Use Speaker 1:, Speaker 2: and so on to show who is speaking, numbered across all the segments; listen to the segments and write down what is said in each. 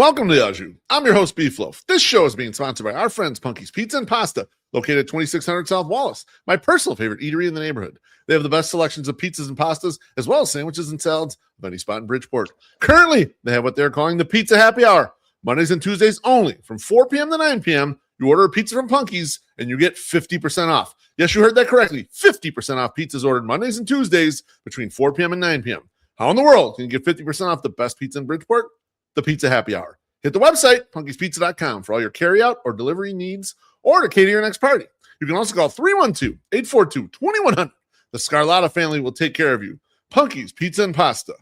Speaker 1: Welcome to the Au Jus. I'm your host, Beef Loaf. This show is being sponsored by our friends Punky's Pizza and Pasta, located at 2600 South Wallace, my personal favorite eatery in the neighborhood. They have the best selections of pizzas and pastas, as well as sandwiches and salads of any spot in Bridgeport. Currently, they have what they're calling the Pizza Happy Hour, Mondays and Tuesdays only, from 4 p.m. to 9 p.m. You order a pizza from Punky's, and you get 50% off. Yes, you heard that correctly. 50% off pizzas ordered Mondays and Tuesdays between 4 p.m. and 9 p.m. How in the world can you get 50% off the best pizza in Bridgeport? The Pizza Happy Hour. Hit the website, punkyspizza.com, for all your carryout or delivery needs, or to cater your next party. You can also call 312-842-2100. The Scarlotta family will take care of you. Punky's Pizza and Pasta.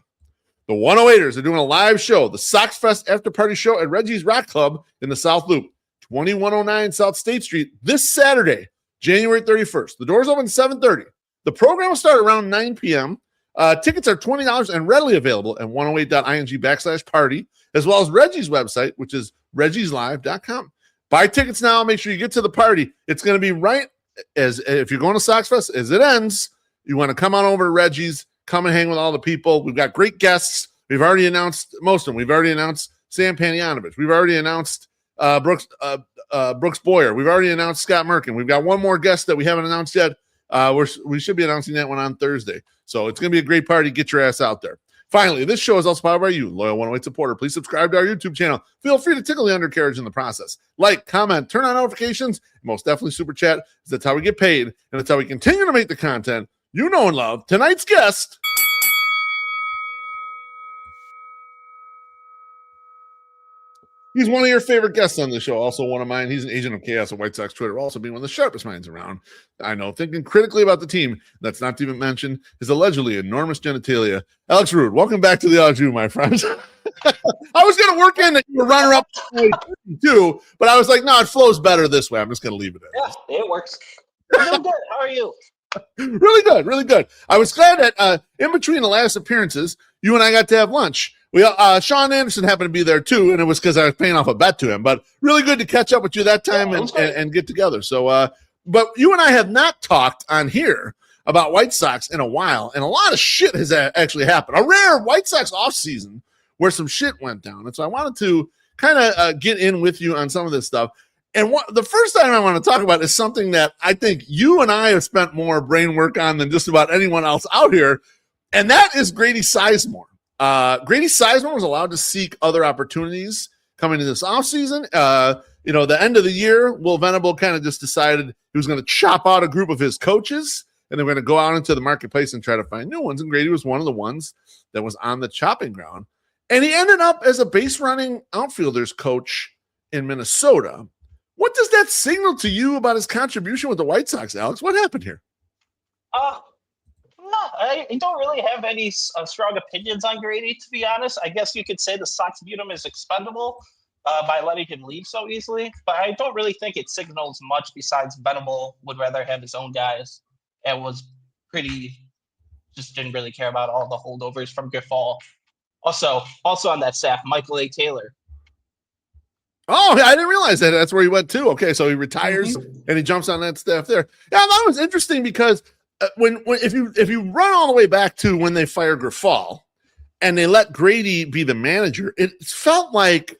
Speaker 1: The 108ers are doing a live show, the Sox Fest After Party Show at Reggie's Rock Club in the South Loop, 2109 South State Street, this Saturday, January 31st. The doors open at 7:30. The program will start around 9 p.m. Tickets are $20 and readily available at 108.ing/party, as well as Reggie's website, which is reggieslive.com. Buy tickets now. Make sure you get to the party. It's going to be right as if you're going to Sox Fest, as it ends. You want to come on over to Reggie's, come and hang with all the people. We've got great guests. We've already announced most of them. We've already announced Sam Panayotovich. We've already announced Brooks Boyer. We've already announced Scott Merkin. We've got one more guest that we haven't announced yet. We should be announcing that one on Thursday. So it's going to be a great party. Get your ass out there. Finally, this show is also powered by you, loyal 108 supporter. Please subscribe to our YouTube channel. Feel free to tickle the undercarriage in the process. Like, comment, turn on notifications, and most definitely super chat. That's how we get paid, and that's how we continue to make the content you know and love. Tonight's guest. He's one of your favorite guests on the show, also one of mine. He's an agent of chaos on White Sox Twitter, also being one of the sharpest minds around. I know, thinking critically about the team. That's not to even mention his allegedly enormous genitalia. Alex Rude, welcome back to the Au Jus, my friend. I was going to work in that you were runner-up too, but I was like, no, it flows better this way. I'm just going to leave it in.
Speaker 2: Yeah, it works. I'm doing good. How are you?
Speaker 1: Really good, really good. I was glad that in between the last appearances, you and I got to have lunch. Sean Anderson happened to be there too, and it was because I was paying off a bet to him. But really good to catch up with you that time and get together. So, but you and I have not talked on here about White Sox in a while, and a lot of shit has actually happened. A rare White Sox offseason where some shit went down, and so I wanted to kind of get in with you on some of this stuff. And the first item I want to talk about is something that I think you and I have spent more brain work on than just about anyone else out here, and that is Grady Sizemore. Grady Sizemore was allowed to seek other opportunities coming into this offseason. The end of the year, Will Venable kind of just decided he was going to chop out a group of his coaches, and they're going to go out into the marketplace and try to find new ones. And Grady was one of the ones that was on the chopping ground. And he ended up as a base running outfielders coach in Minnesota. What does that signal to you about his contribution with the White Sox, Alex? What happened here?
Speaker 2: No, I don't really have any strong opinions on Grady, to be honest. I guess you could say the Sox viewed him as expendable by letting him leave so easily, but I don't really think it signals much besides Venable would rather have his own guys and just didn't really care about all the holdovers from Giffall. Also on that staff, Michael A. Taylor.
Speaker 1: Oh, I didn't realize that. That's where he went to. Okay, so he retires and he jumps on that staff there. Yeah, that was interesting because if you run all the way back to when they fired Giffall and they let Grady be the manager, it felt like,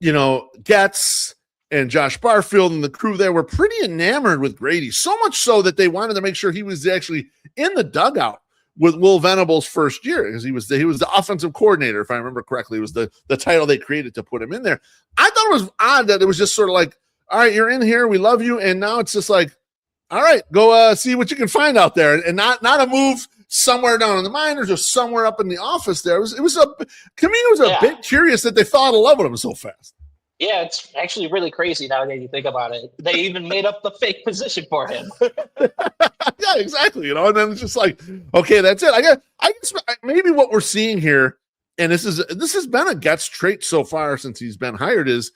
Speaker 1: Getz and Josh Barfield and the crew there were pretty enamored with Grady, so much so that they wanted to make sure he was actually in the dugout with Will Venable's first year, because he was the offensive coordinator, if I remember correctly. It was the title they created to put him in there. I thought it was odd that it was just sort of like, all right, you're in here, we love you, and now it's just like, all right, go see what you can find out there, and not a move somewhere down in the minors or somewhere up in the office there. It was a bit curious that they fell out of love with him so fast.
Speaker 2: Yeah, it's actually really crazy now that you think about it. They even made up the fake position for him.
Speaker 1: Yeah, exactly. And then it's just like, okay, that's it. I guess maybe what we're seeing here, and this has been a Getz trait so far since he's been hired, is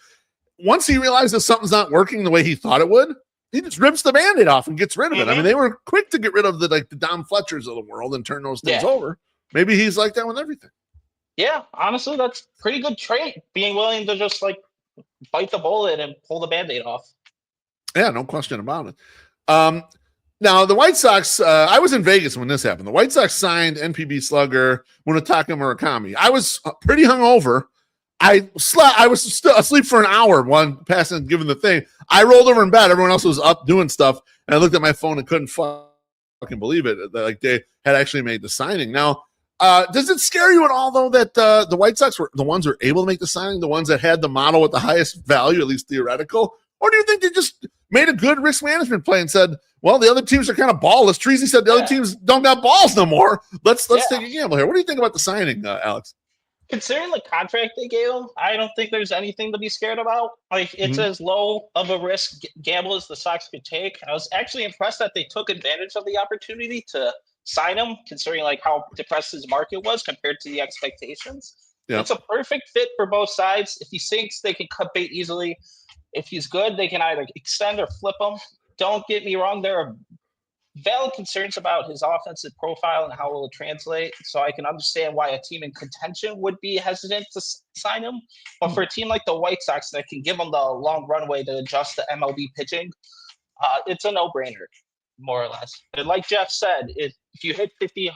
Speaker 1: once he realizes something's not working the way he thought it would, he just rips the Band-Aid off and gets rid of it. I mean, they were quick to get rid of the Dom Fletchers of the world and turn those things over. Maybe he's like that with everything. Yeah,
Speaker 2: honestly, that's pretty good trait, being willing to just bite the bullet and pull the Band-Aid off.
Speaker 1: Yeah, no question about it. Now, the White Sox, I was in Vegas when this happened. The White Sox signed NPB slugger Munetaka Murakami. I was pretty hungover I slept. I was still asleep for an hour. One passing, given the thing, I rolled over in bed. Everyone else was up doing stuff, and I looked at my phone and couldn't fucking believe it. Like they had actually made the signing. Now, does it scare you at all though that the White Sox were the ones who were able to make the signing, the ones that had the model with the highest value, at least theoretical, or do you think they just made a good risk management play and said, well, the other teams are kind of ballless? Treasy said the other teams don't got balls no more. Let's take a gamble here. What do you think about the signing, Alex?
Speaker 2: Considering the contract they gave him, I don't think there's anything to be scared about. Like, it's as low of a risk gamble as the Sox could take. I was actually impressed that they took advantage of the opportunity to sign him, considering like how depressed his market was compared to the expectations. Yep. It's a perfect fit for both sides. If he sinks, they can cut bait easily. If he's good, they can either extend or flip him. Don't get me wrong, there are valid concerns about his offensive profile and how it will translate. So I can understand why a team in contention would be hesitant to sign him. But for a team like the White Sox that can give him the long runway to adjust to MLB pitching, it's a no-brainer, more or less. And like Jeff said, if you hit 50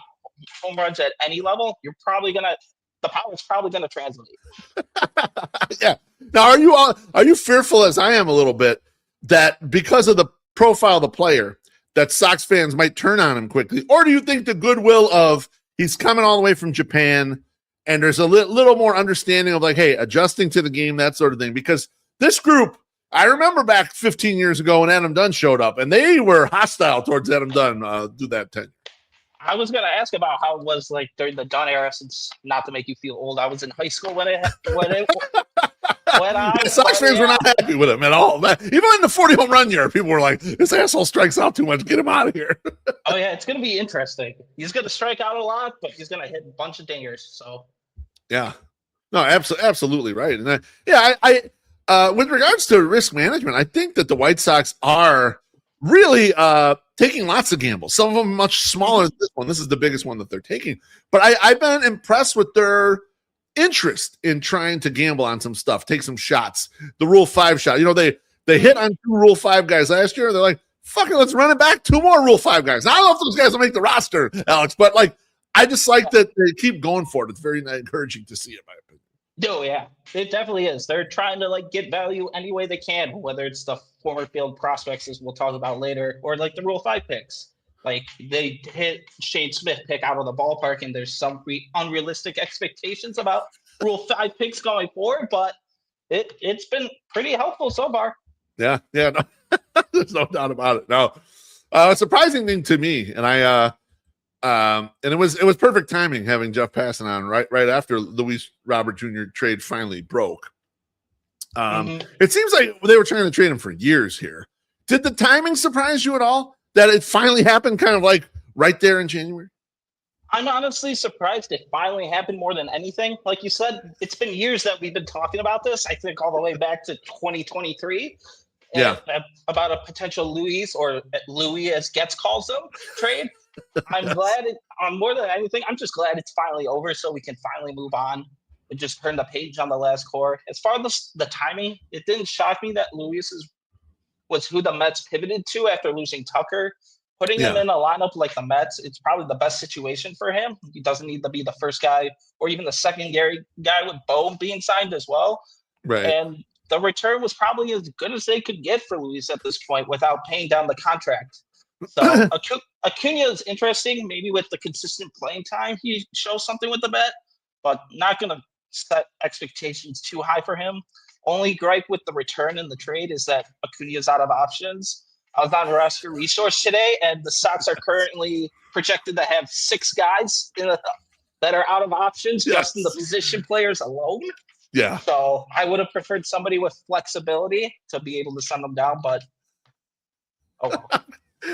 Speaker 2: home runs at any level, the power's probably gonna translate.
Speaker 1: Yeah. Now, are you fearful, as I am a little bit, that because of the profile of the player, that Sox fans might turn on him quickly? Or do you think the goodwill of he's coming all the way from Japan and there's a little more understanding of like, hey, adjusting to the game, that sort of thing? Because this group, I remember back 15 years ago when Adam Dunn showed up, and they were hostile towards Adam Dunn through that tenure.
Speaker 2: I was going to ask about how it was like during the Dunn era, since not to make you feel old, I was in high school when
Speaker 1: Sox fans were not happy with him at all. Even in the 40 home run year, people were like, this asshole strikes out too much. Get him out of here.
Speaker 2: Oh, yeah. It's going to be interesting. He's going to strike out a lot, but he's going to hit a bunch of dingers. So,
Speaker 1: yeah. No, absolutely right. And I with regards to risk management, I think that the White Sox are really taking lots of gambles. Some of them much smaller than this one. This is the biggest one that they're taking. But I've been impressed with their interest in trying to gamble on some stuff, take some shots. The Rule 5 shot. You know, they hit on 2 Rule 5 guys last year. They're like, fuck it, let's run it back. 2 more Rule 5 guys. I don't know if those guys will make the roster, Alex, but like, I just like that they keep going for it. It's very encouraging to see, in my opinion.
Speaker 2: Oh, yeah. It definitely is. They're trying to like get value any way they can, whether it's the former field prospects, as we'll talk about later, or like the Rule 5 picks. Like, they hit Shane Smith pick out of the ballpark, and there's some unrealistic expectations about Rule 5 picks going forward, but it's been pretty helpful so far.
Speaker 1: Yeah, no, there's no doubt about it. No, a surprising thing to me, and and it was perfect timing having Jeff passing on right after Luis Robert Jr. trade finally broke. It seems like they were trying to trade him for years here. Did the timing surprise you at all? That it finally happened kind of like right there in January?
Speaker 2: I'm honestly surprised it finally happened more than anything. Like you said, it's been years that we've been talking about this. I think all the way back to 2023.
Speaker 1: Yeah.
Speaker 2: About a potential Luis, or Louis as Getz calls him, trade. I'm glad more than anything, I'm just glad it's finally over so we can finally move on and just turn the page on the last core. As far as the timing, it didn't shock me that Luis was who the Mets pivoted to after losing Tucker. Putting him in a lineup like the Mets, it's probably the best situation for him. He doesn't need to be the first guy or even the secondary guy, with Bo being signed as well.
Speaker 1: Right.
Speaker 2: And the return was probably as good as they could get for Luis at this point without paying down the contract. So Acuna is interesting. Maybe with the consistent playing time, he shows something with the bat, but not going to set expectations too high for him. Only gripe with the return in the trade is that Acuna is out of options. I was on Roster Resource today, and the Sox are currently projected to have 6 guys that are out of options just in the position players alone.
Speaker 1: Yeah.
Speaker 2: So I would have preferred somebody with flexibility to be able to send them down, but well.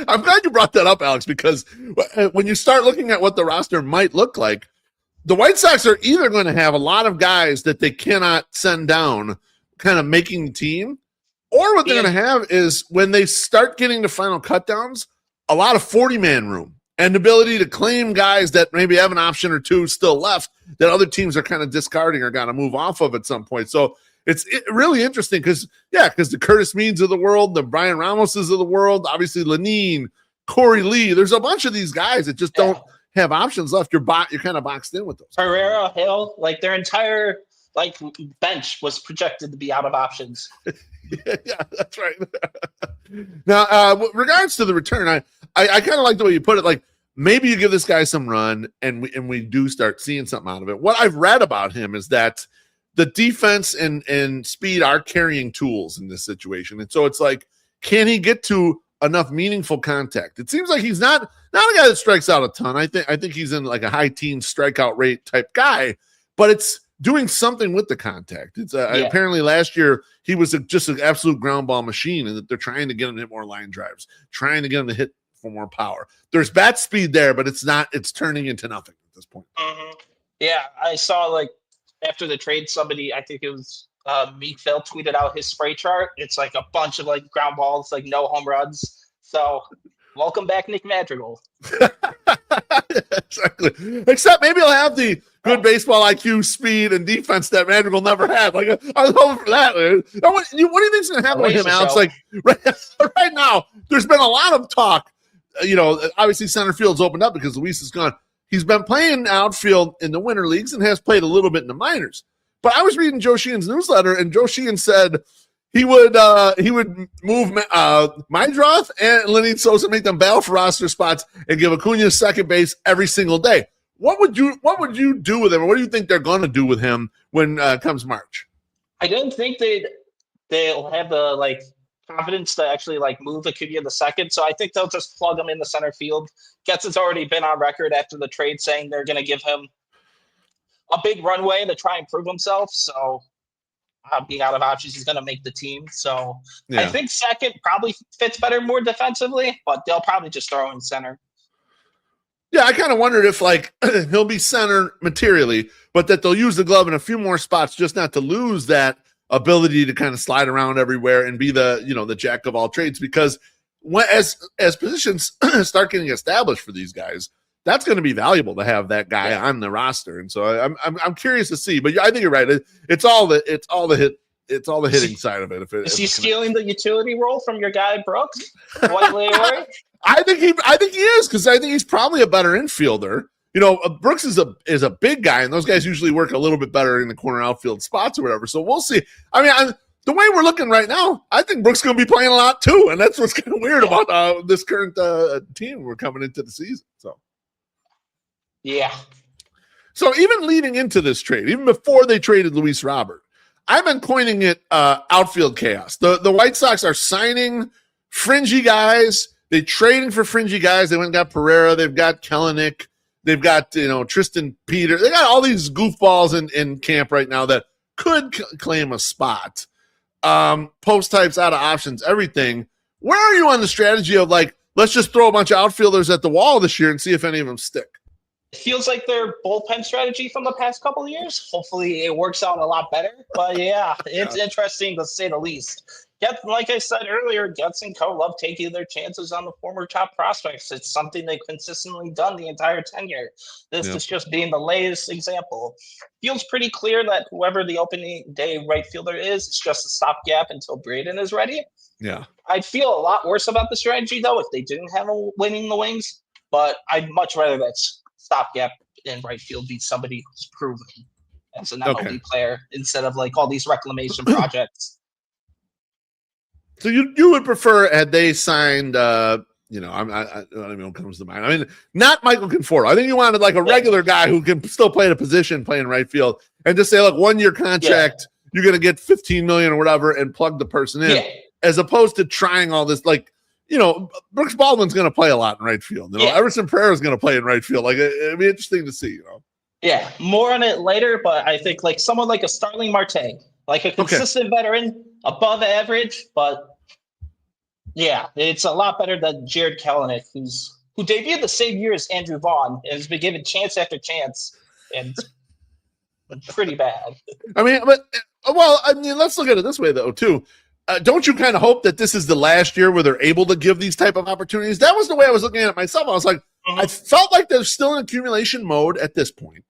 Speaker 1: I'm glad you brought that up, Alex, because when you start looking at what the roster might look like, the White Sox are either going to have a lot of guys that they cannot send down kind of making the team, or what they're going to have is when they start getting to final cutdowns, a lot of 40-man room and the ability to claim guys that maybe have an option or 2 still left that other teams are kind of discarding or going to move off of at some point. So it's really interesting because the Curtis Meads of the world, the Brian Ramoses of the world, obviously Lenine, Corey Lee, there's a bunch of these guys that just don't have options left. You're kind of boxed in with those.
Speaker 2: Herrera, Hill, like their entire like bench was projected to be out of options.
Speaker 1: Yeah, that's right. Now, with regards to the return, I kind of like the way you put it. Like maybe you give this guy some run, and we do start seeing something out of it. What I've read about him is that the defense and speed are carrying tools in this situation, and so it's like, can he get to enough meaningful contact? It seems like he's not a guy that strikes out a ton. I think he's in like a high teen strikeout rate type guy, but it's doing something with the contact. It's apparently last year he was just an absolute ground ball machine, and that they're trying to get him to hit more line drives, trying to get him to hit for more power. There's bat speed there, but it's turning into nothing at this point.
Speaker 2: Mm-hmm. Yeah, I saw like after the trade, somebody, I think it was Meekville, tweeted out his spray chart. It's like a bunch of like ground balls, like no home runs. So welcome back, Nick Madrigal.
Speaker 1: Exactly. Except maybe he'll have the good baseball IQ, speed, and defense that Madrigal never had. Like I was hoping for that. What do you think is going to happen with him, Alex? Like right now, there's been a lot of talk. Obviously center field's opened up because Luis is gone. He's been playing outfield in the winter leagues and has played a little bit in the minors. But I was reading Joe Sheehan's newsletter, and Joe Sheehan said he would move Maidroth and Lenny Sosa, make them battle for roster spots, and give Acuna second base every single day. What would you do with him, or what do you think they're going to do with him when comes March?
Speaker 2: I didn't think they'll have the confidence to actually move Acuna the second, so I think they'll just plug him in the center field. Getz has already been on record after the trade saying they're going to give him a big runway to try and prove himself. So being out of options, he's going to make the team. So yeah. I think second probably fits better more defensively, but they'll probably just throw in center.
Speaker 1: Yeah, I kind of wondered if he'll be center materially, but that they'll use the glove in a few more spots just not to lose that ability to kind of slide around everywhere and be the jack of all trades, because as positions start getting established for these guys, that's going to be valuable to have that guy on the roster. And so I'm curious to see, but I think you're right. It's all the hitting side of it.
Speaker 2: Is he stealing the utility role from your guy Brooks?
Speaker 1: I think he is, because I think he's probably a better infielder. Brooks is a big guy, and those guys usually work a little bit better in the corner outfield spots or whatever. So we'll see. I mean, the way we're looking right now, I think Brooks is going to be playing a lot too, and that's what's kind of weird about this current team we're coming into the season. So.
Speaker 2: Yeah.
Speaker 1: So even leading into this trade, even before they traded Luis Robert, I've been coining it outfield chaos. The White Sox are signing fringy guys. They're trading for fringy guys. They went and got Pereira. They've got Kelenic. They've got Tristan Peter. They got all these goofballs in camp right now that could claim a spot. Post types, out of options, everything. Where are you on the strategy of let's just throw a bunch of outfielders at the wall this year and see if any of them stick?
Speaker 2: It feels like their bullpen strategy from the past couple of years. Hopefully it works out a lot better. But yeah, it's interesting to say the least. Like I said earlier, Getz and co love taking their chances on the former top prospects. It's something they've consistently done the entire tenure. This is just being the latest example. Feels pretty clear that whoever the opening day right fielder is, it's just a stopgap until Braden is ready. Yeah, I'd feel a lot worse about the strategy, though, if they didn't have a winning the wings. But I'd much rather that stopgap in right field be somebody who's proven as an MLB player instead of all these reclamation projects.
Speaker 1: So you would prefer, had they signed, I don't even know what comes to mind. I mean, not Michael Conforto. I think you wanted a regular guy who can still play in a position, play in right field, and just say, look, 1 year contract, you're going to get $15 million or whatever, and plug the person in, as opposed to trying all this. Brooks Baldwin's going to play a lot in right field. Everson Pereira is going to play in right field. It'd be interesting to see.
Speaker 2: Yeah, more on it later, but I think someone like a Starling Marte, a consistent veteran, above average, but yeah, it's a lot better than Jared Kelenic, who debuted the same year as Andrew Vaughn and has been given chance after chance, and pretty bad. Let's look at it this way though too. Don't you kind of hope that this is the last year where they're able to give these type of opportunities? That was the way I was looking at it myself. I was like, I felt like they're still in accumulation mode at this point.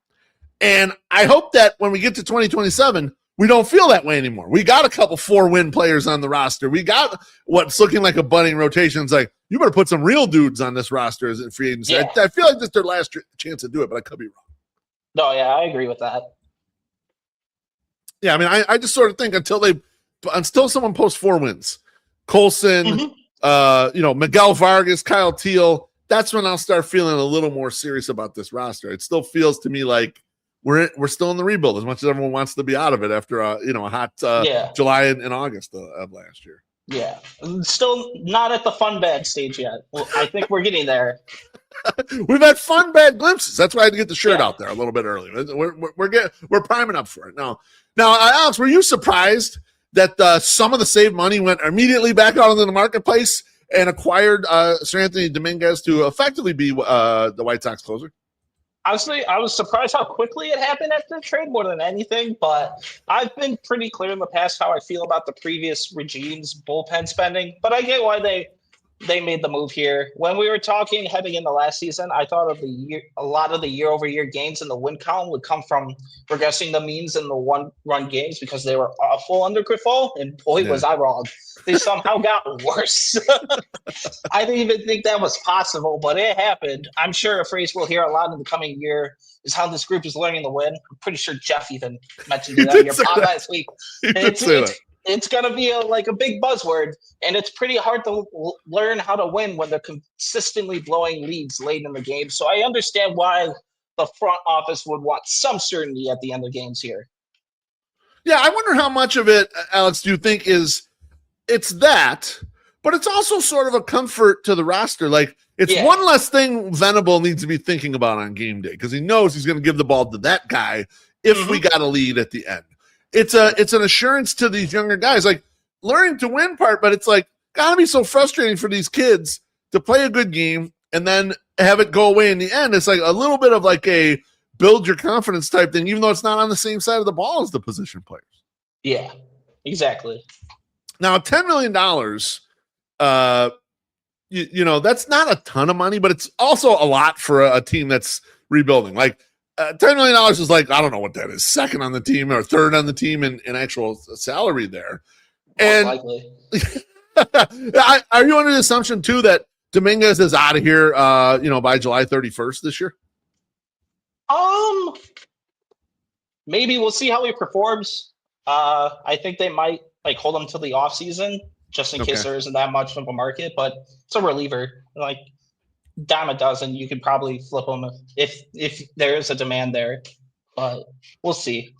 Speaker 2: And I hope that when we get to 2027, we don't feel that way anymore. We got a couple 4-win players on the roster. We got what's looking like a budding rotation. It's you better put some real dudes on this roster as a free agency. Yeah. I feel like this is their last chance to do it, but I could be wrong. No, yeah, I agree with that.
Speaker 1: Yeah, I mean, I just sort of think until someone posts 4 wins, Colson, Miguel Vargas, Kyle Teal, that's when I'll start feeling a little more serious about this roster. It still feels to me like we're still in the rebuild as much as everyone wants to be out of it after a hot July and August of last year.
Speaker 2: Yeah, still not at the fun bad stage yet. Well, I think we're getting there.
Speaker 1: We've had fun bad glimpses. That's why I had to get the shirt out there a little bit early. We're priming up for it now. Alex, were you surprised that some of the saved money went immediately back out into the marketplace and acquired Seranthony Dominguez to effectively be the White Sox closer?
Speaker 2: Honestly, I was surprised how quickly it happened after the trade more than anything, but I've been pretty clear in the past how I feel about the previous regime's bullpen spending, but I get why they made the move here. When we were talking heading into last season, I thought of a lot of the year-over-year gains in the win column would come from regressing the means in the one-run games because they were awful under Grifol, and boy, was I wrong. They somehow got worse. I didn't even think that was possible, but it happened. I'm sure a phrase we'll hear a lot in the coming year is how this group is learning to win. I'm pretty sure Jeff even mentioned that in your pod last week. It's going to be a big buzzword, and it's pretty hard to learn how to win when they're consistently blowing leads late in the game. So I understand why the front office would want some certainty at the end of games here.
Speaker 1: Yeah, I wonder how much of it, Alex, do you think it's that, but it's also sort of a comfort to the roster. Like, it's one less thing Venable needs to be thinking about on game day because he knows he's going to give the ball to that guy if we got a lead at the end. It's an assurance to these younger guys, like learning to win part, but it's like gotta be so frustrating for these kids to play a good game and then have it go away in the end. It's like a little bit of like a build your confidence type thing, even though it's not on the same side of the ball as the position players.
Speaker 2: Yeah, exactly.
Speaker 1: Now, $10 million, that's not a ton of money, but it's also a lot for a team that's rebuilding. Like, $10 million is like, I don't know what that is, second on the team or third on the team in actual salary there. And are you under the assumption, too, that Dominguez is out of here, by July 31st this year?
Speaker 2: Maybe we'll see how he performs. I think they might hold him till the offseason just in case there isn't that much of a market, but it's a reliever. Like, dime a dozen, you could probably flip them if there is a demand there, but we'll see.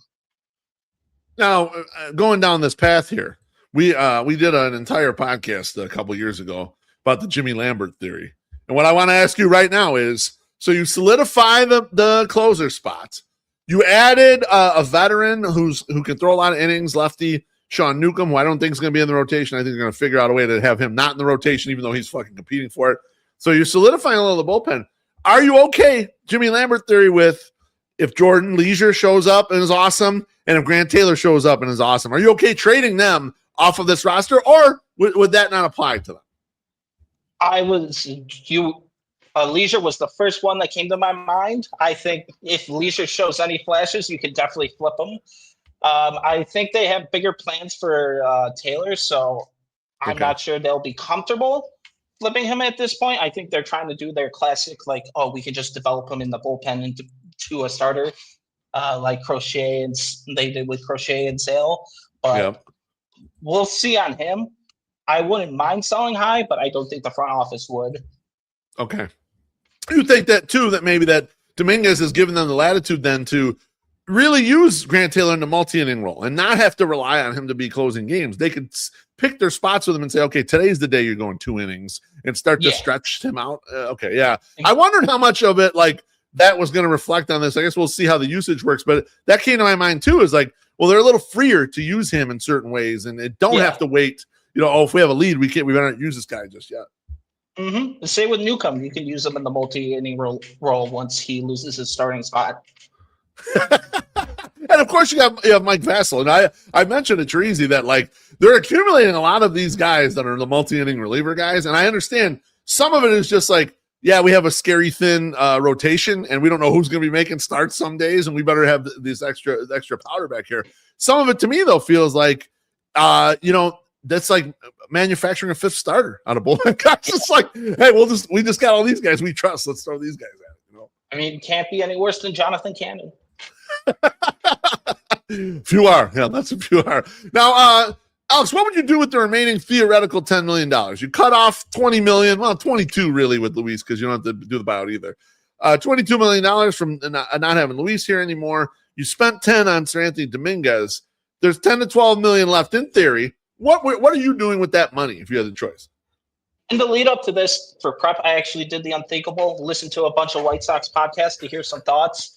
Speaker 1: Now, going down this path here, we did an entire podcast a couple years ago about the Jimmy Lambert theory, and what I want to ask you right now is: so you solidify the closer spot, you added a veteran who can throw a lot of innings, lefty Sean Newcomb, who I don't think is going to be in the rotation. I think they're going to figure out a way to have him not in the rotation, even though he's fucking competing for it. So you're solidifying a little of the bullpen. Are you okay, Jimmy Lambert theory, with if Jordan Leisure shows up and is awesome, and if Grant Taylor shows up and is awesome? Are you okay trading them off of this roster, or would that not apply to them?
Speaker 2: Leisure was the first one that came to my mind. I think if Leisure shows any flashes, you could definitely flip them. I think they have bigger plans for Taylor, so I'm not sure they'll be comfortable flipping him at this point. I think they're trying to do their classic, we could just develop him in the bullpen into a starter, like Crochet and they did with Crochet and Sale. But we'll see on him. I wouldn't mind selling high, but I don't think the front office would. Okay.
Speaker 1: You think that too, that maybe that Dominguez has given them the latitude then to really use Grant Taylor in the multi-inning role and not have to rely on him to be closing games. They could pick their spots with him and say, okay, today's the day you're going 2 innings and start to stretch him out. I wondered how much of it that was going to reflect on this. I guess we'll see how the usage works, but that came to my mind too, is they're a little freer to use him in certain ways and it don't have to wait, if we have a lead, we better not use this guy just yet.
Speaker 2: Mm-hmm. The same with Newcomb. You can use him in the multi-inning role once he loses his starting spot.
Speaker 1: And of course you have Mike Vassell, and I mentioned it, Teresi, that they're accumulating a lot of these guys that are the multi-inning reliever guys, and I understand some of it is just we have a scary thin rotation, and we don't know who's going to be making starts some days, and we better have this extra powder back here. Some of it to me though feels that's like manufacturing a fifth starter out of bullpen guys. It's hey, we just got all these guys we trust. Let's throw these guys at it.
Speaker 2: I mean, it can't be any worse than Jonathan Cannon.
Speaker 1: Few are. Yeah, that's a few are. Now, Alex, what would you do with the remaining theoretical $10 million? You cut off $20 million, well, 22 really with Luis because you don't have to do the buyout either. $22 million from not having Luis here anymore. You spent 10 on Seranthony Dominguez. There's 10 to 12 million left in theory. What are you doing with that money if you had the choice?
Speaker 2: In the lead up to this for prep, I actually did the unthinkable, listened to a bunch of White Sox podcasts to hear some thoughts.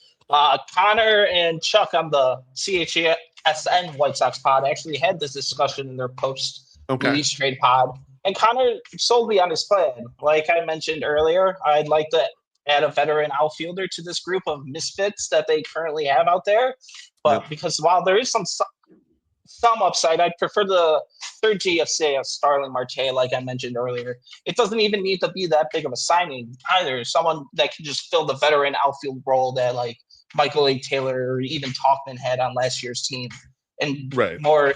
Speaker 2: Connor and Chuck on the SZN White Sox pod actually had this discussion in their post-release trade pod. And Connor sold me on his plan. Like I mentioned earlier, I'd like to add a veteran outfielder to this group of misfits that they currently have out there. But because while there is some upside, I'd prefer the third GSA of Starling Marte, like I mentioned earlier. It doesn't even need to be that big of a signing either. Someone that can just fill the veteran outfield role that like Michael A. Taylor or even Talkman had on last year's team, and more,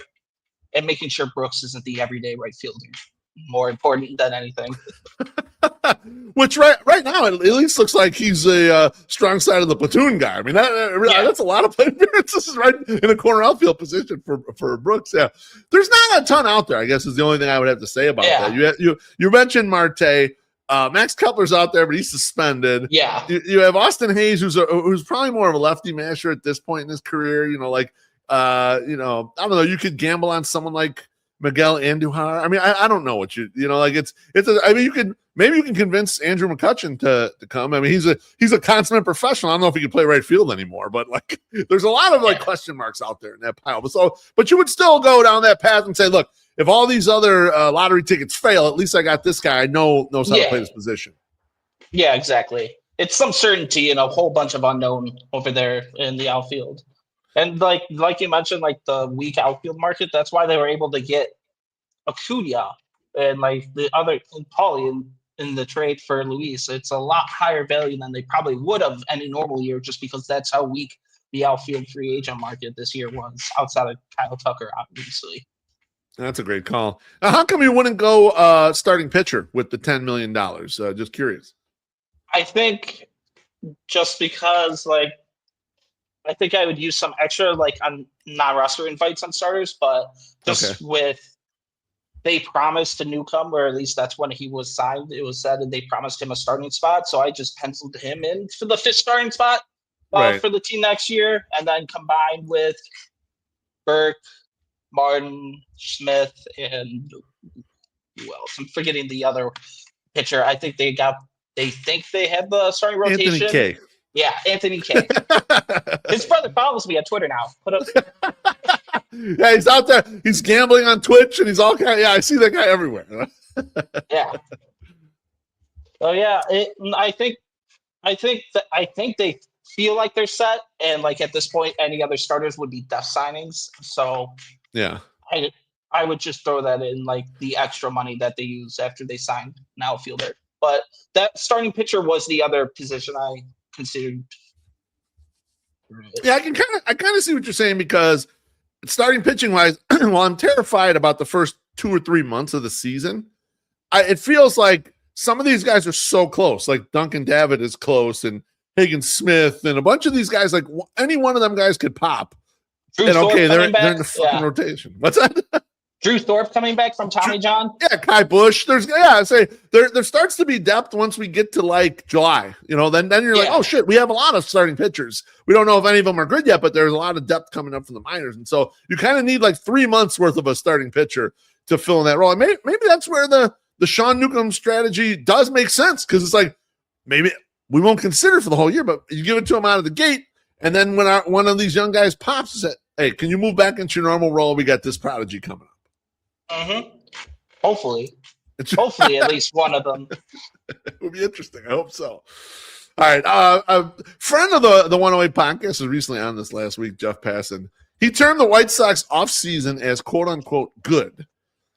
Speaker 2: and making sure Brooks isn't the everyday right fielder. More important than anything.
Speaker 1: Which right now at least looks like he's a strong side of the platoon guy. I mean, that's a lot of play appearances right in a corner outfield position for Brooks. Yeah, there's not a ton out there, I guess, is the only thing I would have to say about that. You mentioned Marte. Max Kepler's out there, but he's suspended.
Speaker 2: Yeah,
Speaker 1: you have Austin Hayes, who's probably more of a lefty masher at this point in his career. I don't know. You could gamble on someone like Miguel Andujar. I mean, I don't know what you maybe you can convince Andrew McCutchen to come. I mean, he's a consummate professional. I don't know if he can play right field anymore, but like there's a lot of question marks out there in that pile. But you would still go down that path and say, look, if all these other lottery tickets fail, at least I got this guy knows how to play this position. Yeah,
Speaker 2: exactly. It's some certainty and a whole bunch of unknown over there in the outfield. And like you mentioned, like the weak outfield market, that's why they were able to get Acuna and like the other Paulie in the trade for Luis. It's a lot higher value than they probably would have any normal year, just because that's how weak the outfield free agent market this year was, outside of Kyle Tucker, obviously.
Speaker 1: That's a great call. Now, how come you wouldn't go starting pitcher with the $10 million? Just curious.
Speaker 2: I think just because I think I would use some extra on non-roster invites on starters, but just with they promised a newcomer, or at least that's when he was signed. It was said that they promised him a starting spot, so I just penciled him in for the fifth starting spot for the team next year, and then combined with Burke, Martin, Smith, and who else? I'm forgetting the other pitcher. I think they think they have the starting rotation.
Speaker 1: Anthony K.
Speaker 2: Yeah, Anthony K. His brother follows me on Twitter now.
Speaker 1: Yeah, he's out there. He's gambling on Twitch, and he's all kind of, I see that guy everywhere.
Speaker 2: Yeah. So yeah, I think they feel like they're set, and at this point, any other starters would be death signings. So
Speaker 1: yeah,
Speaker 2: I would just throw that in the extra money that they use after they signed an outfielder. But that starting pitcher was the other position I considered.
Speaker 1: Yeah, I kind of see what you're saying, because starting pitching wise, while I'm terrified about the first 2 or 3 months of the season, it feels like some of these guys are so close. Like Duncan David is close, and Hagen Smith, and a bunch of these guys. Like any one of them guys could pop.
Speaker 2: Drew Thorpe
Speaker 1: they're in the fucking rotation. What's that?
Speaker 2: Drew Thorpe coming back from Tommy John.
Speaker 1: Yeah, Kai Bush. There starts to be depth once we get to July. Then you're like, oh shit, we have a lot of starting pitchers. We don't know if any of them are good yet, but there's a lot of depth coming up from the minors, and so you kind of need 3 months worth of a starting pitcher to fill in that role. And maybe that's where the Sean Newcomb strategy does make sense, because it's maybe we won't consider for the whole year, but you give it to him out of the gate, and then when one of these young guys pops, say, hey, can you move back into your normal role? We got this prodigy coming up.
Speaker 2: Mm-hmm. Hopefully, at least one of them.
Speaker 1: It would be interesting. I hope so. All right. A friend of the 108 podcast was recently on this last week, Jeff Passan. He termed the White Sox offseason as quote unquote good.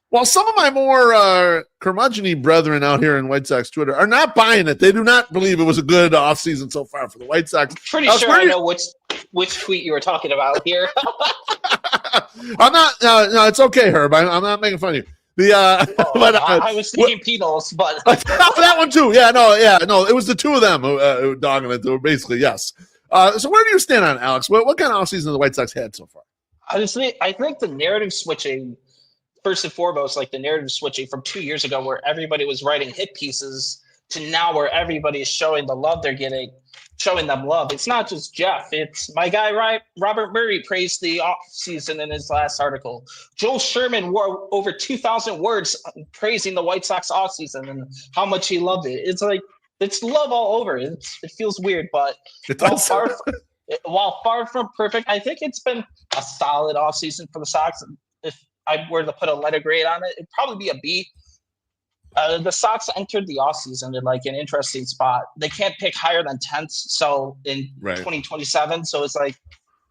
Speaker 1: While some of my more curmudgeon-y brethren out here in White Sox Twitter are not buying it, they do not believe it was a good offseason so far for the White Sox.
Speaker 2: I'm pretty sure I know which tweet you were talking about here.
Speaker 1: I'm not. No, it's okay, Herb. I'm not making fun of you.
Speaker 2: I was thinking Penals, but
Speaker 1: that one too. No. It was the two of them who dogging it. They were basically yes. So where do you stand on it, Alex? What kind of offseason have the White Sox had so far?
Speaker 2: Honestly, I think the narrative switching, first and foremost, like the narrative switching from 2 years ago, where everybody was writing hit pieces, to now where everybody is showing the love they're getting, showing them love. It's not just Jeff. It's my guy, right? Robert Murray praised the offseason in his last article. Joel Sherman wore over 2,000 words praising the White Sox offseason and how much he loved it. It's like, it's love all over. It feels weird, but while far from perfect, I think it's been a solid offseason for the Sox. If I were to put a letter grade on it, it'd probably be a B. The Sox entered the offseason in like an interesting spot. They can't pick higher than 10th, so in 2027. So it's like,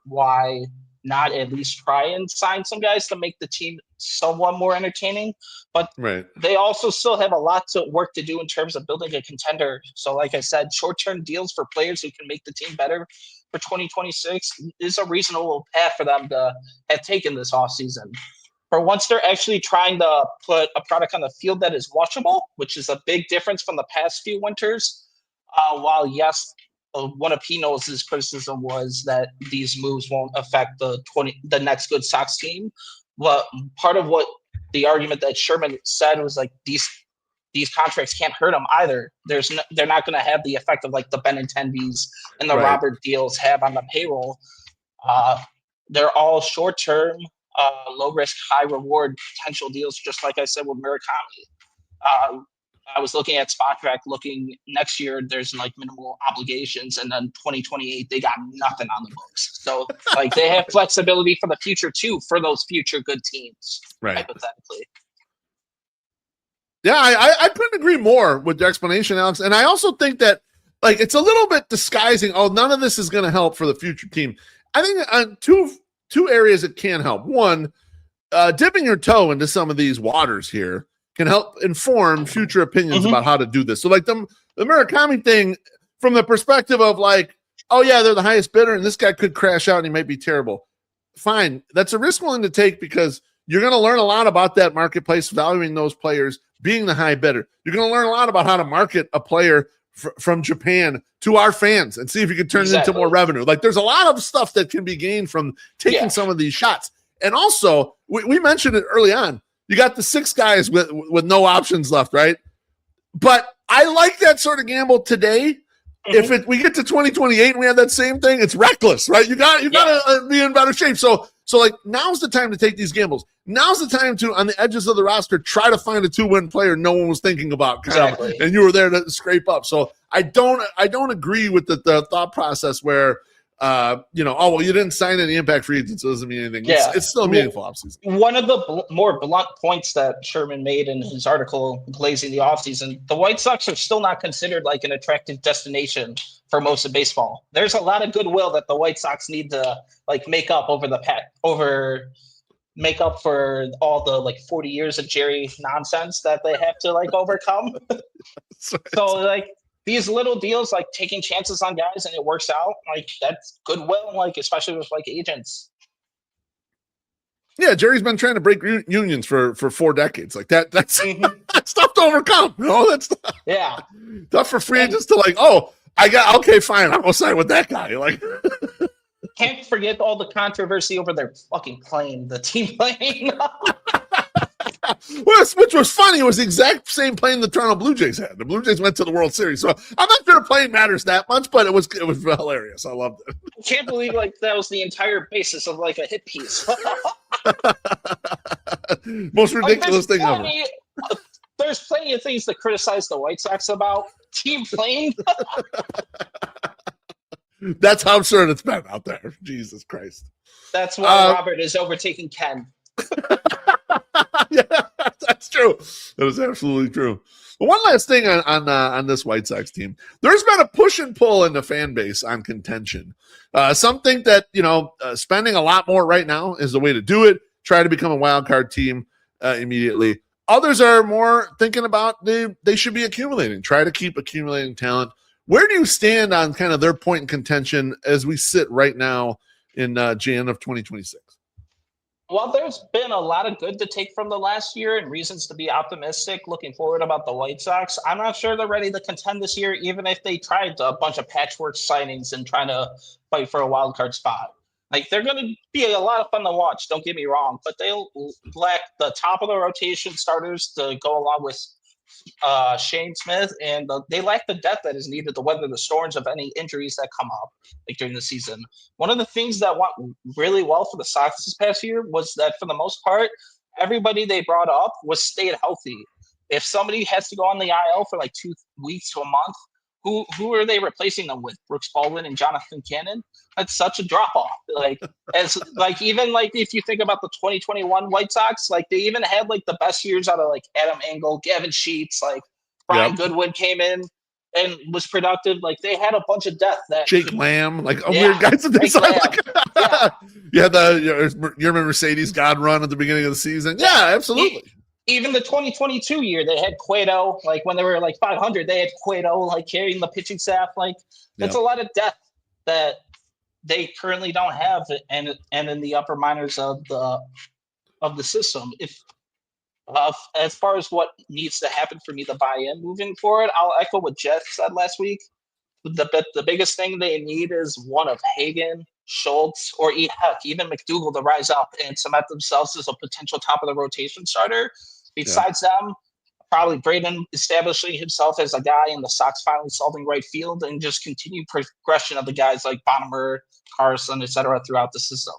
Speaker 2: why not at least try and sign some guys to make the team somewhat more entertaining? But they also still have a lot to work to do in terms of building a contender. So like I said, short-term deals for players who can make the team better for 2026 is a reasonable path for them to have taken this offseason. For once, they're actually trying to put a product on the field that is watchable, which is a big difference from the past few winters. While, yes, one of Pino's criticism was that these moves won't affect the next good Sox team. But part of what the argument that Sherman said was like these contracts can't hurt them either. They're not going to have the effect of like the Benintendies and the Robert deals have on the payroll. They're all short-term, low risk, high reward potential deals, just like I said with Murakami. I was looking at SpotTrack, looking next year, there's like minimal obligations, and then 2028, they got nothing on the books. So like they have flexibility for the future too, for those future good teams, hypothetically.
Speaker 1: Yeah, I couldn't agree more with the explanation, Alex. And I also think that like it's a little bit disguising. Oh, none of this is going to help for the future team. I think on two areas it can help. One, dipping your toe into some of these waters here can help inform future opinions about how to do this. So like the Murakami thing, from the perspective of like, oh yeah, they're the highest bidder and this guy could crash out and he might be terrible. Fine. That's a risk willing to take because you're going to learn a lot about that marketplace, valuing those players, being the high bidder. You're going to learn a lot about how to market a player from Japan to our fans and see if you can turn it into more revenue. Like there's a lot of stuff that can be gained from taking some of these shots. And also we mentioned it early on, you got the 6 guys with no options left, right? But I like that sort of gamble today. If we get to 2028 and we have that same thing, it's reckless, right? You got to be in better shape. So like now's the time to take these gambles. Now's the time to, on the edges of the roster, try to find a 2-win player no one was thinking about, and you were there to scrape up. So I don't agree with the thought process where you didn't sign any impact free agents, so it doesn't mean anything. It's still a meaningful offseason. One
Speaker 2: of the more blunt points that Sherman made in his article glazing the offseason, the White Sox are still not considered like an attractive destination for most of baseball. There's a lot of goodwill that the White Sox need to like make up make up for all the like 40 years of Jerry nonsense that they have to like overcome. So like these little deals, like taking chances on guys and it works out, like that's goodwill, like especially with like agents.
Speaker 1: Yeah, Jerry's been trying to break unions for 4 decades. Like that's that's tough to overcome. That's tough for free agents to like, fine, I'm gonna sign with that guy. Like
Speaker 2: can't forget all the controversy over their fucking plane, the team plane.
Speaker 1: Which was funny. It was the exact same plane the Toronto Blue Jays had. The Blue Jays went to the World Series. So I'm not sure the plane matters that much, but it was hilarious. I loved it.
Speaker 2: I can't believe like that was the entire basis of like a hit piece.
Speaker 1: Most ridiculous thing ever.
Speaker 2: There's plenty of things to criticize the White Sox about. Team plane.
Speaker 1: That's how absurd it's been out there. Jesus Christ.
Speaker 2: That's why Robert is overtaking Ken.
Speaker 1: Yeah, that's true. That is absolutely true. But one last thing on this White Sox team. There's been a push and pull in the fan base on contention. Some think that, spending a lot more right now is the way to do it. Try to become a wild card team immediately. Others are more thinking about they should be accumulating. Try to keep accumulating talent. Where do you stand on kind of their point in contention as we sit right now in Jan of 2026?
Speaker 2: Well, there's been a lot of good to take from the last year and reasons to be optimistic looking forward about the White Sox. I'm not sure they're ready to contend this year, even if they tried a bunch of patchwork signings and trying to fight for a wild card spot. Like they're going to be a lot of fun to watch. Don't get me wrong, but they lack the top of the rotation starters to go along with Shane Smith, and they lack the depth that is needed to weather the storms of any injuries that come up like during the season. One of the things that went really well for the Sox this past year was that for the most part, everybody they brought up was stayed healthy. If somebody has to go on the IL for like 2 weeks to a month, who are they replacing them with? Brooks Baldwin and Jonathan Cannon? That's such a drop off. Like even if you think about the 2021 White Sox, like they even had like the best years out of like Adam Engel, Gavin Sheets, like Brian Goodwin came in and was productive. Like they had a bunch of depth that
Speaker 1: Jake Lamb, like weird guys that they signed. You had you remember Mercedes God run at the beginning of the season? Yeah, absolutely.
Speaker 2: Even the 2022 year, they had Cueto, like when they were like 500, they had Cueto like carrying the pitching staff. Like that's a lot of depth that they currently don't have, and in the upper minors of the system. If as far as what needs to happen for me to buy in moving forward, I'll echo what Jeff said last week. The biggest thing they need is one of Hagen, Schultz, or even McDougal to rise up and cement themselves as a potential top of the rotation starter. Besides them, probably Braden establishing himself as a guy in the Sox finally solving right field, and just continued progression of the guys like Bonnemer, Carson, etc. throughout the system.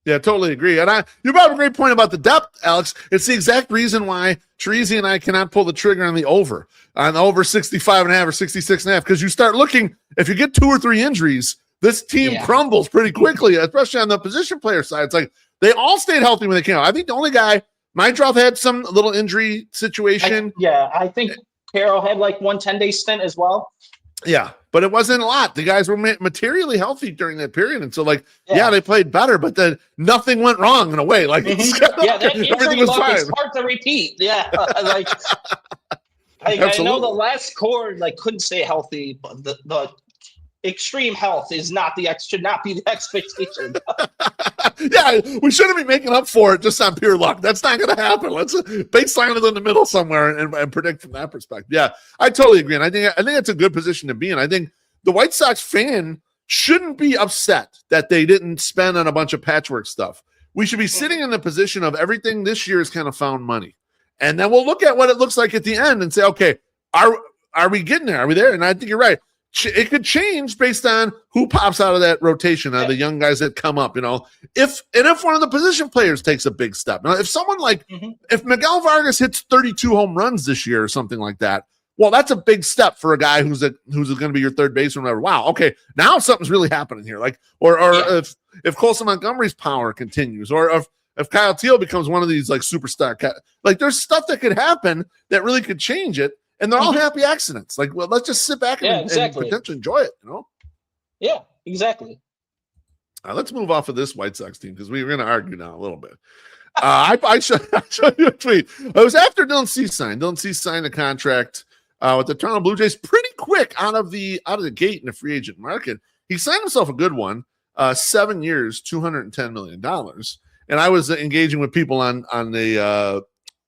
Speaker 1: Yeah, totally agree. And you brought up a great point about the depth, Alex. It's the exact reason why Teresi and I cannot pull the trigger on the over 65.5 or 66.5, because you start looking, if you get 2 or 3 injuries, this team crumbles pretty quickly, especially on the position player side. It's like they all stayed healthy when they came out. I think the only guy, Mindroth had some little injury situation.
Speaker 2: I think Carroll had like 1 10-day stint as well.
Speaker 1: Yeah, but it wasn't a lot. The guys were materially healthy during that period. And so, they played better, but then nothing went wrong in a way. Like,
Speaker 2: that injury luck is hard to repeat. Yeah, I know the last core couldn't stay healthy, but the extreme health should not be the expectation.
Speaker 1: Yeah, we shouldn't be making up for it just on pure luck. That's not going to happen. Let's baseline it in the middle somewhere and predict from that perspective. Yeah, I totally agree. And I think that's a good position to be in. I think the White Sox fan shouldn't be upset that they didn't spend on a bunch of patchwork stuff. We should be sitting in the position of everything this year is kind of found money. And then we'll look at what it looks like at the end and say, okay, are we getting there? Are we there? And I think you're right. It could change based on who pops out of that rotation, the young guys that come up, if one of the position players takes a big step. Now, if someone if Miguel Vargas hits 32 home runs this year or something like that, well, that's a big step for a guy who's going to be your third baseman. Whatever. Wow. Okay. Now something's really happening here. If Colson Montgomery's power continues, or if Kyle Teal becomes one of these superstar, there's stuff that could happen that really could change it. And they're all happy accidents. Let's just sit back and potentially enjoy it,
Speaker 2: Yeah, exactly.
Speaker 1: Let's move off of this White Sox team because we're going to argue now a little bit. I showed you a tweet. It was after Dylan Cease signed. Dylan Cease signed a contract with the Toronto Blue Jays pretty quick out of the gate in the free agent market. He signed himself a good one, 7 years, $210 million. And I was engaging with people on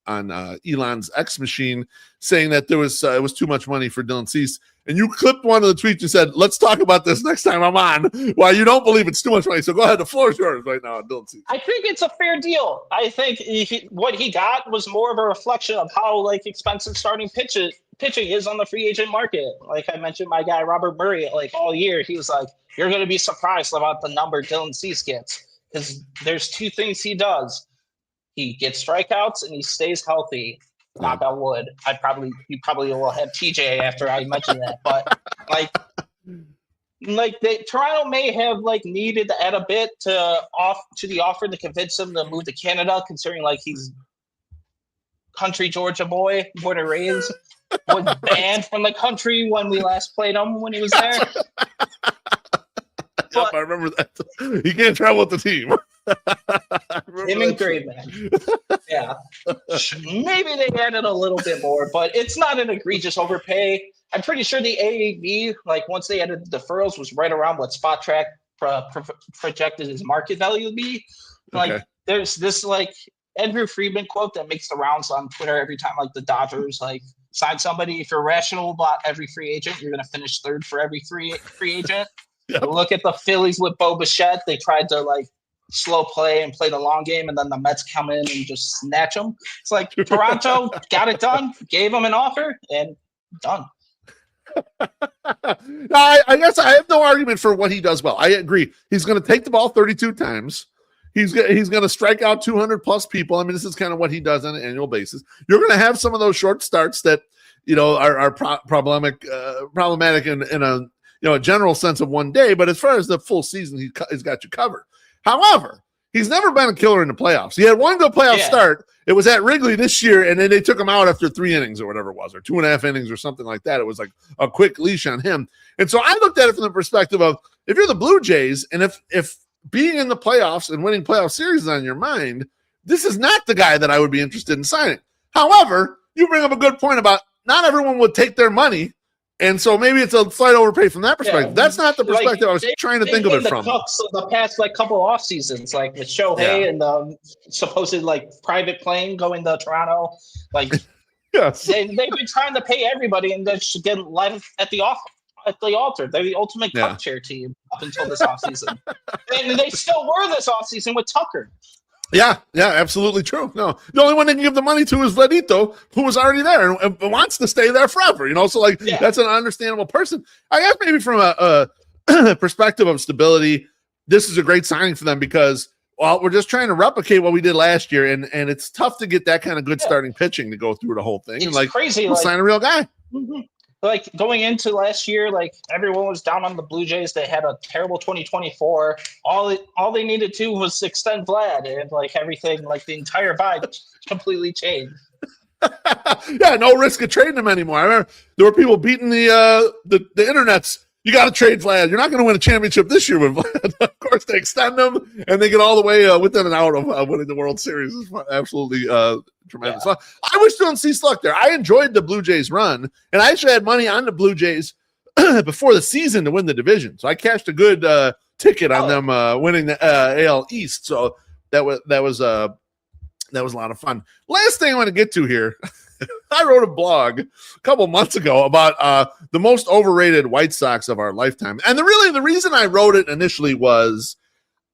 Speaker 1: Elon's X machine, saying that there was it was too much money for Dylan Cease. And you clipped one of the tweets and said, let's talk about this next time I'm on. Why you don't believe it's too much money. So go ahead. The floor is yours right now, Dylan Cease.
Speaker 2: I think it's a fair deal. I think what he got was more of a reflection of how expensive starting pitching is on the free agent market. Like I mentioned, my guy Robert Murray, all year, he was like, you're going to be surprised about the number Dylan Cease gets, because there's 2 things he does. He gets strikeouts and he stays healthy. Knock on wood. You probably will have TJ after I mention that. But Toronto may have needed to add a bit to the offer to convince him to move to Canada, considering he's country Georgia boy, born and raised, was banned from the country when we last played him when he was there.
Speaker 1: Yep, I remember that. He can't travel with the team.
Speaker 2: Him and Graveman. Yeah. Maybe they added a little bit more, but it's not an egregious overpay. I'm pretty sure the AAV, once they added the deferrals, was right around what Spot Track projected his market value to be.
Speaker 1: Okay.
Speaker 2: There's this Andrew Friedman quote that makes the rounds on Twitter every time the Dodgers sign somebody. If you're rational about every free agent, you're going to finish third for every free agent.
Speaker 1: Yep.
Speaker 2: Look at the Phillies with Bo Bichette. They tried to like slow play and play the long game, and then the Mets come in and just snatch them. It's like Toronto got it done, gave them an offer, and done.
Speaker 1: I guess I have no argument for what he does well. I agree. He's going to take the ball 32 times. He's going to strike out 200 plus people. I mean, this is kind of what he does on an annual basis. You're going to have some of those short starts that, are problematic in a general sense of one day. But as far as the full season, he's got you covered. However, he's never been a killer in the playoffs. He had one good playoff start. It was at Wrigley this year, and then they took him out after 3 innings or whatever it was, or 2.5 innings or something like that. It was like a quick leash on him. And so I looked at it from the perspective of, if you're the Blue Jays, and if being in the playoffs and winning playoff series is on your mind, this is not the guy that I would be interested in signing. However, you bring up a good point about not everyone would take their money. And so maybe it's a slight overpay from that perspective. That's not the perspective I was trying to think of it from.
Speaker 2: The past couple off seasons, like with Shohei and the supposed private plane going to Toronto,
Speaker 1: yes,
Speaker 2: they've been trying to pay everybody, and they're just getting left at the altar. They're the ultimate cup chair team up until this offseason. And they still were this offseason with Tucker.
Speaker 1: Yeah, absolutely true. No, the only one they can give the money to is Vladito, who was already there and wants to stay there forever. That's an understandable person. I guess maybe from a perspective of stability, this is a great signing for them because, we're just trying to replicate what we did last year, and it's tough to get that kind of good starting pitching to go through the whole thing.
Speaker 2: It's crazy.
Speaker 1: We'll sign a real guy.
Speaker 2: Mm-hmm. Going into last year, everyone was down on the Blue Jays. They had a terrible 2024. All they needed to was extend Vlad, and everything, the entire vibe completely changed.
Speaker 1: No risk of trading him anymore. I remember there were people beating the internets. You got to trade Vlad. You're not going to win a championship this year with Vlad. Of course, they extend them, and they get all the way within an hour of winning the World Series. It's absolutely tremendous. Yeah. I wish to see Sluck there. I enjoyed the Blue Jays run, and I actually had money on the Blue Jays before the season to win the division. So I cashed a good ticket on them winning the AL East. So that was a lot of fun. Last thing I want to get to here. I wrote a blog a couple months ago about the most overrated White Sox of our lifetime. And the reason I wrote it initially was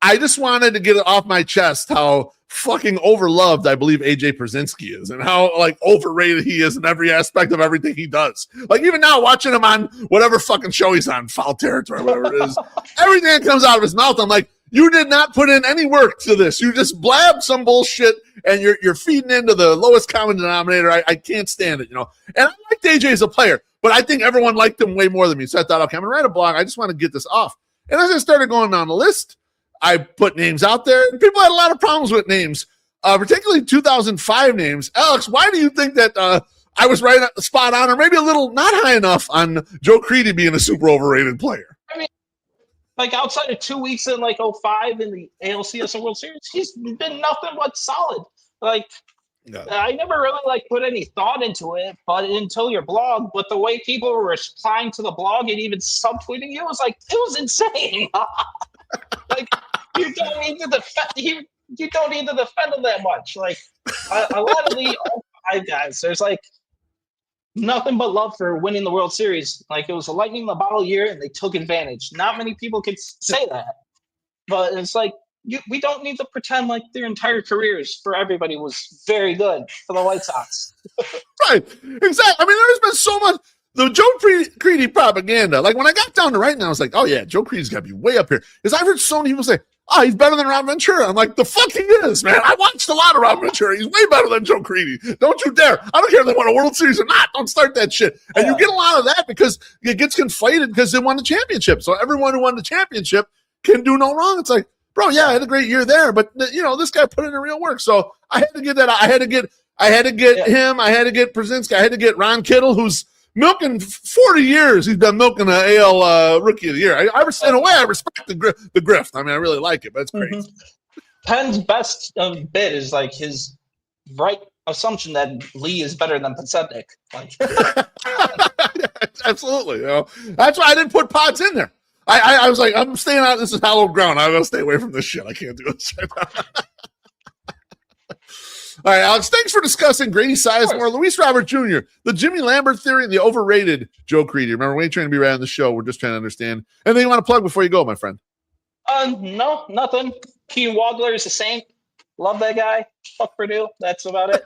Speaker 1: I just wanted to get it off my chest how fucking overloved I believe AJ Pierzynski is and how overrated he is in every aspect of everything he does. Even now watching him on whatever fucking show he's on, Foul Territory, whatever it is, everything that comes out of his mouth, I'm like, you did not put in any work to this. You just blabbed some bullshit and you're feeding into the lowest common denominator. I can't stand it, And I liked AJ as a player, but I think everyone liked him way more than me. So I thought, okay, I'm going to write a blog. I just want to get this off. And as I started going down the list, I put names out there, and people had a lot of problems with names, particularly 2005 names. Alex, why do you think that I was right spot on, or maybe a little not high enough on Joe Crede being a super overrated player?
Speaker 2: I mean, outside of 2 weeks in 05 in the ALCS World Series, he's been nothing but solid. I never really put any thought into it, but until your blog, but the way people were replying to the blog and even subtweeting you was it was insane. You don't need to defend. You don't need to defend him that much. A lot of the five guys, there's nothing but love for winning the World Series. It was a lightning in the bottle year, and they took advantage. Not many people could say that, but it's we don't need to pretend their entire careers for everybody was very good for the White Sox.
Speaker 1: Right, exactly. I mean, there's been so much. The Joe Crede propaganda, when I got down to writing, I was like, oh, yeah, Joe Crede's got to be way up here. Because I've heard so many people say, oh, he's better than Rob Ventura. I'm like, the fuck he is, man. I watched a lot of Rob Ventura. He's way better than Joe Crede. Don't you dare. I don't care if they won a World Series or not. Don't start that shit. And you get a lot of that because it gets conflated because they won the championship. So everyone who won the championship can do no wrong. It's like, bro, yeah, I had a great year there, but, this guy put in the real work. So I had to get that. I had to get him. I had to get Pierzynski. I had to get Ron Kittle, who's milking 40 years. He's been milking the AL Rookie of the Year. In a way, I respect the grift. I mean, I really like it, but it's crazy.
Speaker 2: Mm-hmm. Penn's best bit is his right assumption that Lee is better than Pacetic.
Speaker 1: Absolutely. That's why I didn't put Pods in there. I was like, I'm staying out. This is hallowed ground. I'm going to stay away from this shit. I can't do this right now. All right, Alex, thanks for discussing Grady Sizemore, Luis Robert Jr., the Jimmy Lambert theory, and the overrated Joe Creedy. Remember, we ain't trying to be right on the show. We're just trying to understand. Anything you want to plug before you go, my friend?
Speaker 2: No, nothing. Keen Wagler is a saint. Love that guy. Fuck Purdue. That's about it.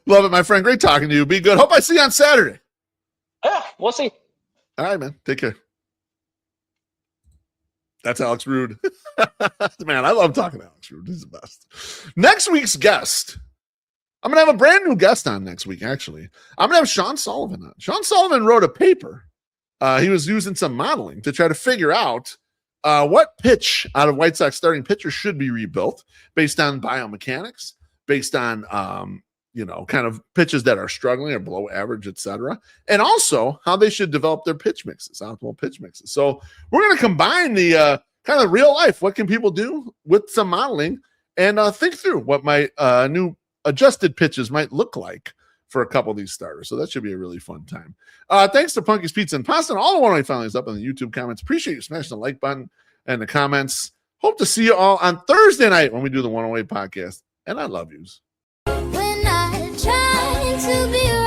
Speaker 1: Love it, my friend. Great talking to you. Be good. Hope I see you on Saturday.
Speaker 2: Yeah, we'll see.
Speaker 1: All right, man. Take care. That's Alex Rude. Man, I love talking to Alex Rude. He's the best. Next week's guest. I'm going to have a brand new guest on next week, actually. I'm going to have Sean Sullivan on. Sean Sullivan wrote a paper. He was using some modeling to try to figure out what pitch out of White Sox starting pitchers should be rebuilt based on biomechanics, based on, kind of pitches that are struggling or below average, et cetera. And also how they should develop their pitch mixes, optimal pitch mixes. So we're going to combine the kind of real life. What can people do with some modeling and think through what my new adjusted pitches might look like for a couple of these starters. So that should be a really fun time. Thanks to Punky's Pizza and Pasta and all the 108 families up in the YouTube comments. Appreciate you smashing the like button and the comments. Hope to see you all on Thursday night when we do the 108 podcast. And I love yous.
Speaker 3: When I try to be